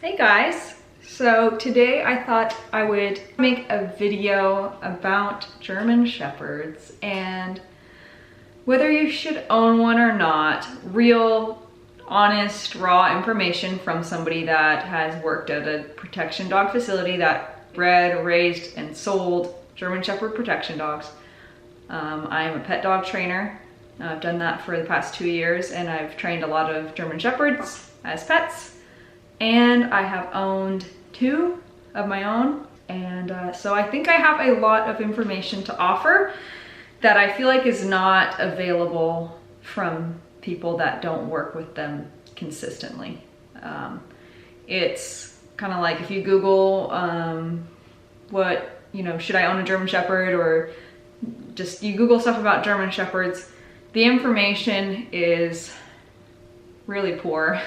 Hey guys, so today I thought I would make a video about German Shepherds and whether you should own one or not. Real, honest, raw information from somebody that has worked at a protection dog facility that bred, raised, and sold German Shepherd protection dogs. I am a pet dog trainer. I've done that for the past 2 years, and I've trained a lot of German Shepherds as pets. And I have owned 2 of my own. And so I think I have a lot of information to offer that I feel like is not available from people that don't work with them consistently. It's kind of like if you Google should I own a German Shepherd, or just you Google stuff about German Shepherds, the information is really poor.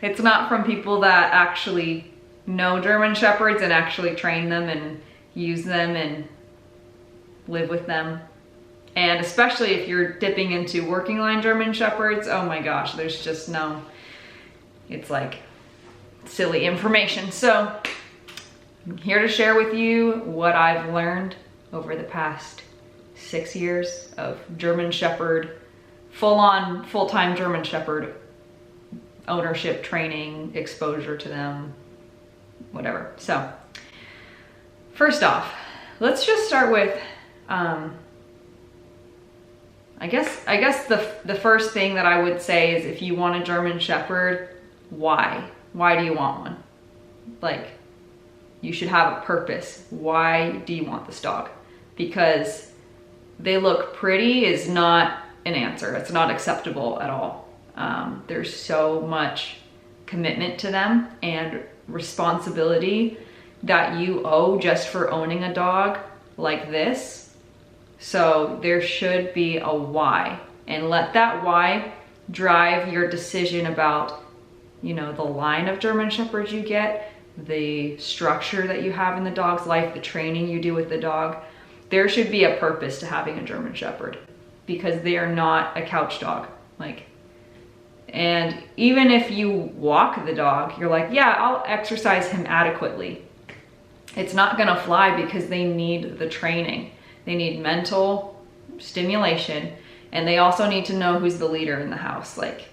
It's not from people that actually know German Shepherds and actually train them and use them and live with them. And especially if you're dipping into working line German Shepherds, oh my gosh, there's just no, it's like silly information. So I'm here to share with you what I've learned over the past 6 years of German Shepherd, full-on, full-time German Shepherd ownership, training, exposure to them, whatever. So first off, let's just start with, I guess the first thing that I would say is, if you want a German Shepherd, why? Why do you want one? Like, you should have a purpose. Why do you want this dog? Because they look pretty is not an answer. It's not acceptable at all. There's so much commitment to them and responsibility that you owe just for owning a dog like this. So there should be a why, and let that why drive your decision about, the line of German Shepherds you get, the structure that you have in the dog's life, the training you do with the dog. There should be a purpose to having a German Shepherd, because they are not a couch dog. And even if you walk the dog, you're like, yeah, I'll exercise him adequately. It's not gonna fly, because they need the training. They need mental stimulation, and they also need to know who's the leader in the house. Like,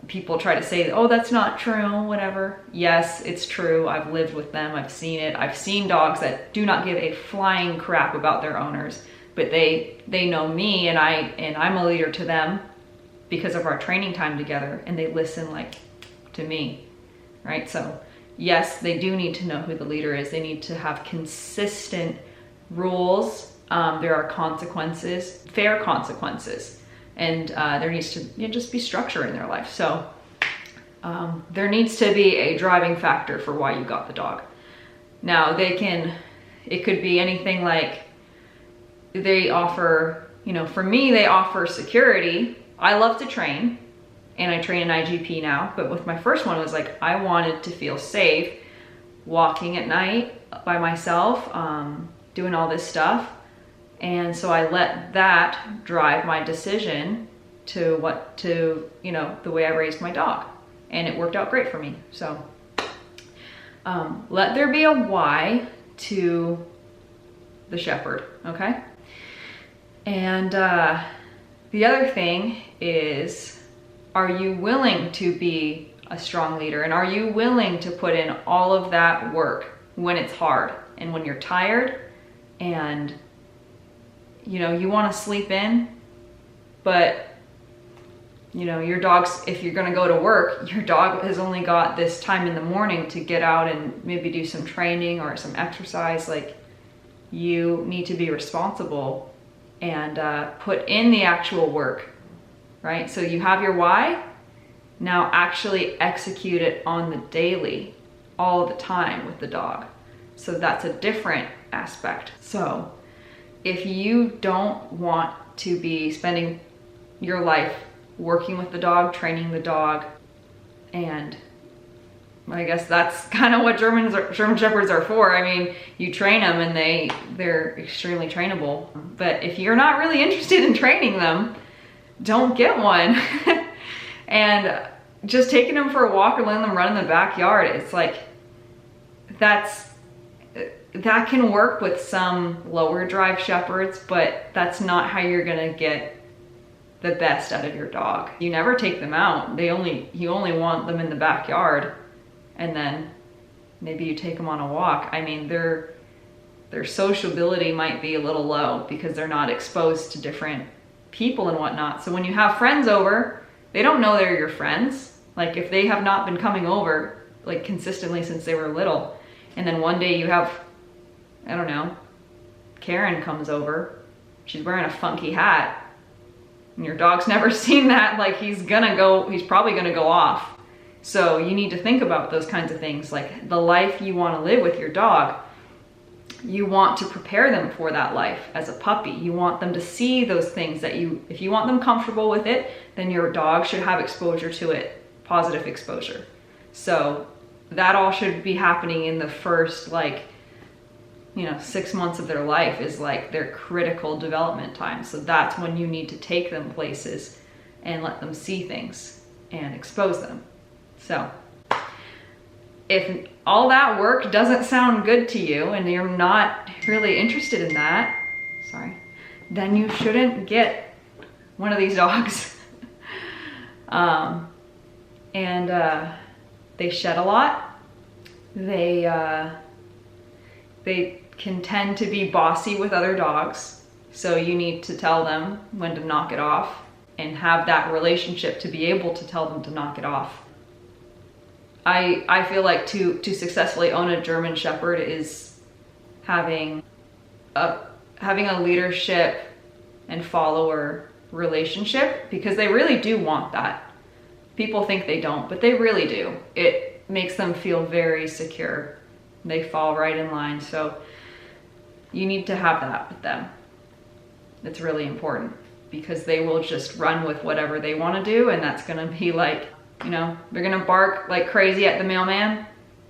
people try to say, oh, that's not true, whatever. Yes, it's true. I've lived with them. I've seen it. I've seen dogs that do not give a flying crap about their owners, but they know me, and I'm a leader to them because of our training time together, and they listen like to me, right? So yes, they do need to know who the leader is. They need to have consistent rules. There are consequences, fair consequences, and there needs to just be structure in their life. So there needs to be a driving factor for why you got the dog. Now it could be anything, like they offer, for me, they offer security. I love to train, and I train an IGP now, but with my first one, it was like, I wanted to feel safe walking at night by myself, doing all this stuff. And so I let that drive my decision to the way I raised my dog, and it worked out great for me. So let there be a why to the Shepherd, okay? And the other thing is, are you willing to be a strong leader? And are you willing to put in all of that work when it's hard and when you're tired and you want to sleep in, but your dog's, if you're going to go to work, your dog has only got this time in the morning to get out and maybe do some training or some exercise. Like, you need to be responsible and put in the actual work, right? So you have your why. Now actually execute it on the daily, all the time with the dog. So that's a different aspect. So if you don't want to be spending your life working with the dog, training the dog, and I guess that's kind of what German Shepherds are for. I mean, you train them and they're extremely trainable. But if you're not really interested in training them, don't get one. And just taking them for a walk or letting them run in the backyard, it's like, that can work with some lower drive shepherds, but that's not how you're gonna get the best out of your dog. You never take them out. You only want them in the backyard, and then maybe you take them on a walk. I mean, their sociability might be a little low because they're not exposed to different people and whatnot. So when you have friends over, they don't know they're your friends. Like if they have not been coming over like consistently since they were little, and then one day you have, I don't know, Karen comes over, she's wearing a funky hat, and your dog's never seen that, like he's probably gonna go off. So you need to think about those kinds of things, like the life you want to live with your dog. You want to prepare them for that life as a puppy. You want them to see those things that if you want them comfortable with it, then your dog should have exposure to it, positive exposure. So that all should be happening in the first 6 months of their life is like their critical development time. So that's when you need to take them places and let them see things and expose them. So if all that work doesn't sound good to you and you're not really interested in that, then you shouldn't get one of these dogs. They shed a lot. They can tend to be bossy with other dogs. So you need to tell them when to knock it off and have that relationship to be able to tell them to knock it off. I feel like to successfully own a German Shepherd is having a leadership and follower relationship, because they really do want that. People think they don't, but they really do. It makes them feel very secure. They fall right in line. So you need to have that with them. It's really important, because they will just run with whatever they want to do, and that's going to be like, they're going to bark like crazy at the mailman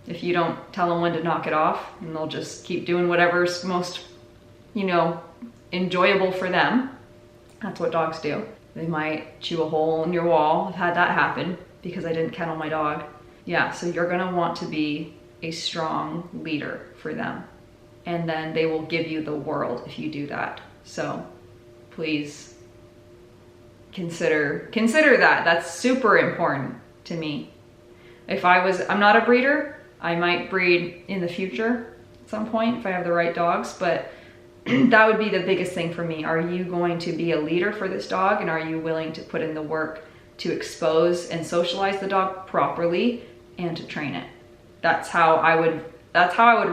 if you don't tell them when to knock it off, and they'll just keep doing whatever's most, enjoyable for them. That's what dogs do. They might chew a hole in your wall. I've had that happen because I didn't kennel my dog. Yeah, so you're going to want to be a strong leader for them, and then they will give you the world if you do that. So please consider that. That's super important to me. I'm not a breeder. I might breed in the future at some point if I have the right dogs, but that would be the biggest thing for me. Are you going to be a leader for this dog, and are you willing to put in the work to expose and socialize the dog properly and to train it? That's how I would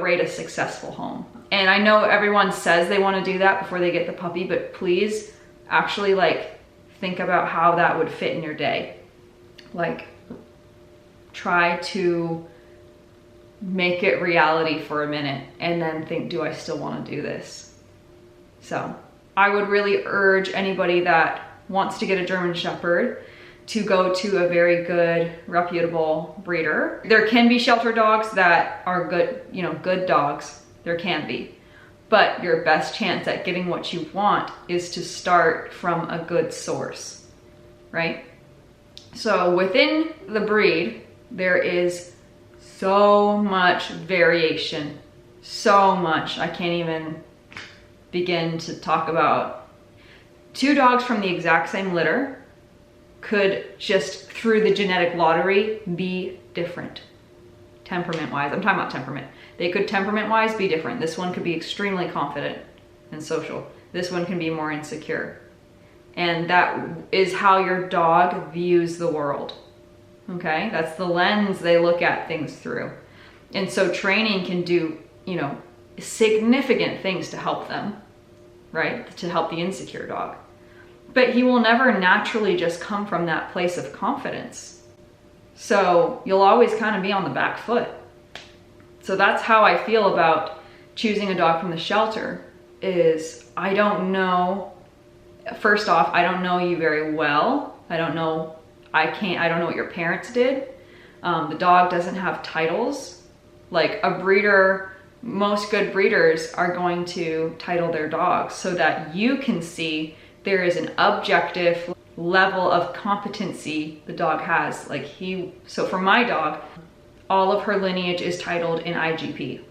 rate a successful home. And I know everyone says they want to do that before they get the puppy, but please actually think about how that would fit in your day. Try to make it reality for a minute and then think, do I still want to do this? So I would really urge anybody that wants to get a German Shepherd to go to a very good, reputable breeder. There can be shelter dogs that are good, good dogs. There can be. But your best chance at getting what you want is to start from a good source, right? So within the breed, there is so much variation, so much. I can't even begin to talk about. 2 dogs from the exact same litter could just through the genetic lottery be different. Temperament-wise, I'm talking about temperament. They could temperament-wise be different. This one could be extremely confident and social. This one can be more insecure. And that is how your dog views the world. Okay? That's the lens they look at things through. And so training can do, significant things to help them, right? To help the insecure dog. But he will never naturally just come from that place of confidence. So you'll always kind of be on the back foot. So that's how I feel about choosing a dog from the shelter is I don't know, first off, I don't know you very well. I don't know what your parents did. The dog doesn't have titles. Like a breeder, most good breeders are going to title their dogs so that you can see there is an objective level of competency the dog has. Like so for my dog, all of her lineage is titled in IGP.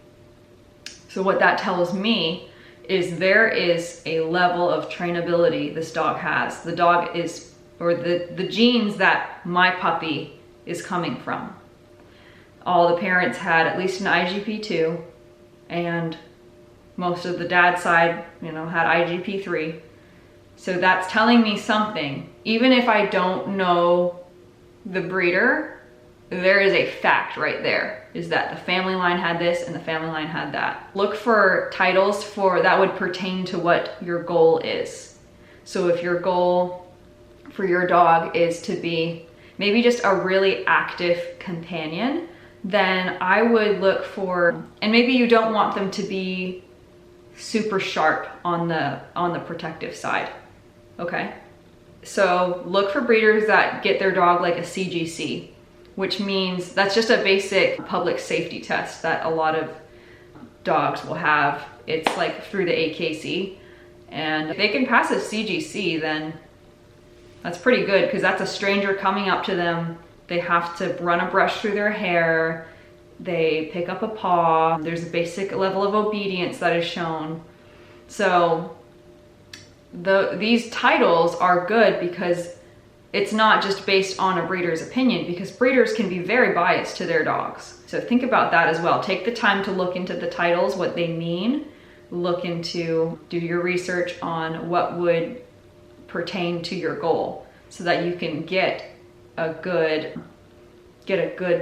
So what that tells me is there is a level of trainability this dog has. The dog is, or the genes that my puppy is coming from. All the parents had at least an IGP2, and most of the dad's side, you know, had IGP3. So that's telling me something. Even if I don't know the breeder, there is a fact right there, is that the family line had this and the family line had that. Look for titles that would pertain to what your goal is. So if your goal for your dog is to be maybe just a really active companion, then I would look for, and maybe you don't want them to be super sharp on the protective side, okay? So look for breeders that get their dog like a CGC, which means that's just a basic public safety test that a lot of dogs will have. It's like through the AKC, and if they can pass a CGC, then that's pretty good, because that's a stranger coming up to them. They have to run a brush through their hair. They pick up a paw. There's a basic level of obedience that is shown. So these titles are good because it's not just based on a breeder's opinion, because breeders can be very biased to their dogs. So think about that as well. Take the time to look into the titles, what they mean. Do your research on what would pertain to your goal, so that you can get a good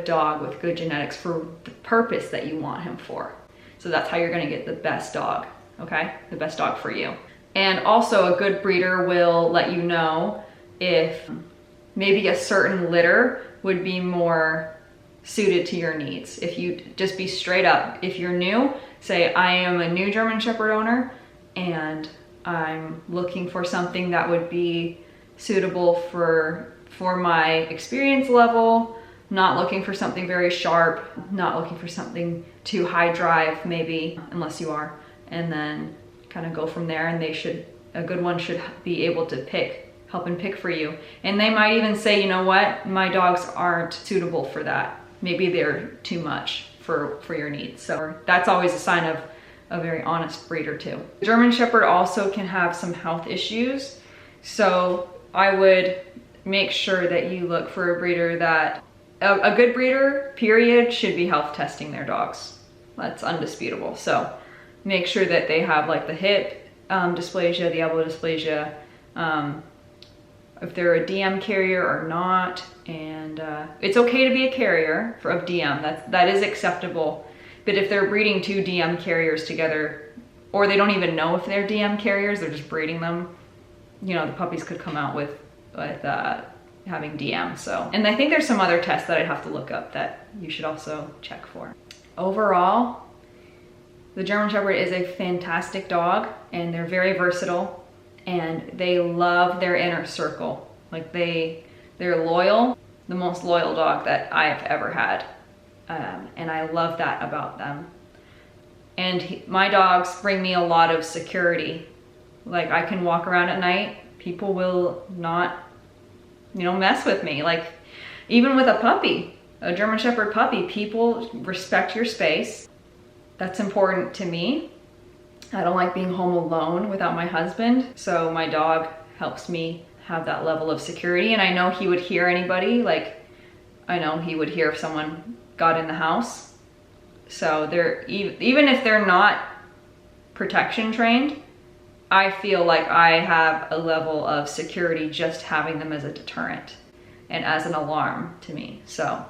dog with good genetics for the purpose that you want him for. So that's how you're going to get the best dog, okay? The best dog for you. And also a good breeder will let you know if maybe a certain litter would be more suited to your needs. If you just be straight up, if you're new, say I am a new German Shepherd owner and I'm looking for something that would be suitable for my experience level, not looking for something very sharp, not looking for something too high drive maybe, unless you are, and then kind of go from there. And a good one should be able to help and pick for you. And they might even say, you know what, my dogs aren't suitable for that. Maybe they're too much for your needs. So that's always a sign of a very honest breeder too. German Shepherd also can have some health issues. So I would make sure that you look for a breeder that, a good breeder, period, should be health testing their dogs. That's undisputable. So make sure that they have like the hip dysplasia, the elbow dysplasia, if they're a DM carrier or not. And it's okay to be a carrier of DM, that is acceptable. But if they're breeding two DM carriers together, or they don't even know if they're DM carriers, they're just breeding them, you know, the puppies could come out with having DM. So, and I think there's some other tests that I'd have to look up that you should also check for. Overall, the German Shepherd is a fantastic dog, and they're very versatile, and they love their inner circle. Like they're loyal, the most loyal dog that I've ever had. And I love that about them. And my dogs bring me a lot of security. Like I can walk around at night, people will not, you know, mess with me. Like even with a puppy, a German Shepherd puppy, people respect your space. That's important to me. I don't like being home alone without my husband. So my dog helps me have that level of security. And I know he would hear anybody. Like I know he would hear if someone got in the house. So even if they're not protection trained, I feel like I have a level of security just having them as a deterrent and as an alarm to me. So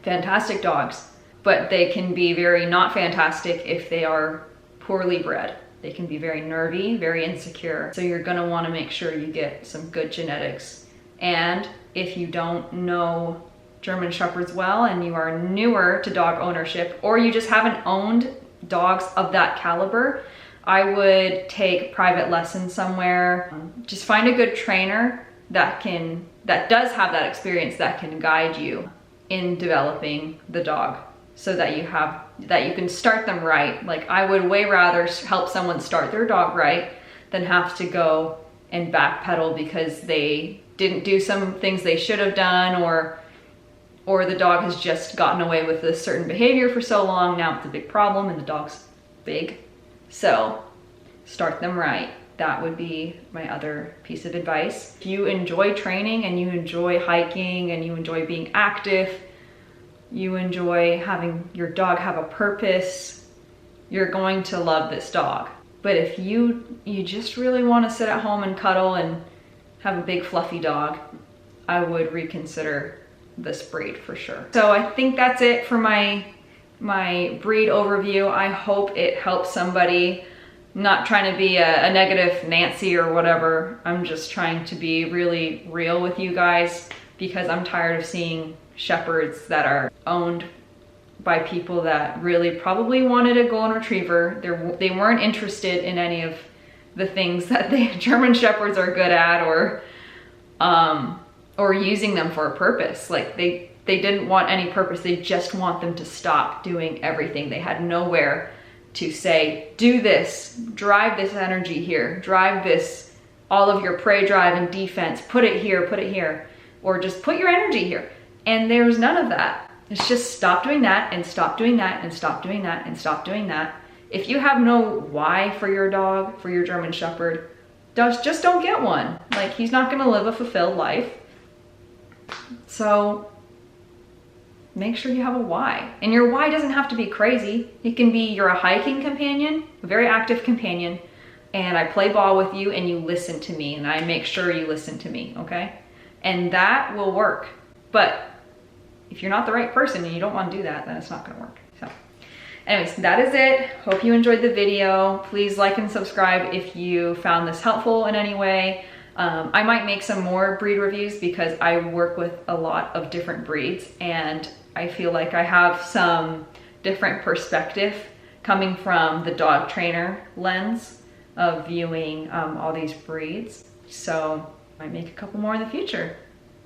fantastic dogs, but they can be very not fantastic if they are poorly bred. They can be very nervy, very insecure. So you're gonna wanna make sure you get some good genetics. And if you don't know German Shepherds well and you are newer to dog ownership, or you just haven't owned dogs of that caliber, I would take private lessons somewhere. Just find a good trainer that does have that experience, that can guide you in developing the dog, so that you can start them right. Like I would way rather help someone start their dog right than have to go and backpedal because they didn't do some things they should have done, or the dog has just gotten away with this certain behavior for so long, now it's a big problem and the dog's big. So start them right. That would be my other piece of advice. If you enjoy training and you enjoy hiking and you enjoy being active, you enjoy having your dog have a purpose, you're going to love this dog. But if you just really want to sit at home and cuddle and have a big fluffy dog, I would reconsider this breed for sure. So I think that's it for my breed overview. I hope it helps somebody. I'm not trying to be a negative Nancy or whatever. I'm just trying to be really real with you guys because I'm tired of seeing shepherds that are owned by people that really probably wanted a golden retriever. They weren't interested in any of the things that the German shepherds are good at, or using them for a purpose. Like they didn't want any purpose. They just want them to stop doing everything. They had nowhere to say, do this, drive this energy here, drive this, all of your prey drive and defense, put it here, or just put your energy here. And there's none of that. It's just stop doing that and stop doing that and stop doing that and stop doing that. If you have no why for your dog, for your German Shepherd, just don't get one. Like, he's not gonna live a fulfilled life. So make sure you have a why. And your why doesn't have to be crazy. It can be you're a hiking companion, a very active companion, and I play ball with you and you listen to me and I make sure you listen to me, okay? And that will work. But if you're not the right person and you don't want to do that, then it's not gonna work. So anyways, that is it. Hope you enjoyed the video. Please like and subscribe if you found this helpful in any way. I might make some more breed reviews because I work with a lot of different breeds and I feel like I have some different perspective coming from the dog trainer lens of viewing all these breeds. So I might make a couple more in the future.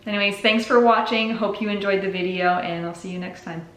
Anyways, thanks for watching. Hope you enjoyed the video and I'll see you next time.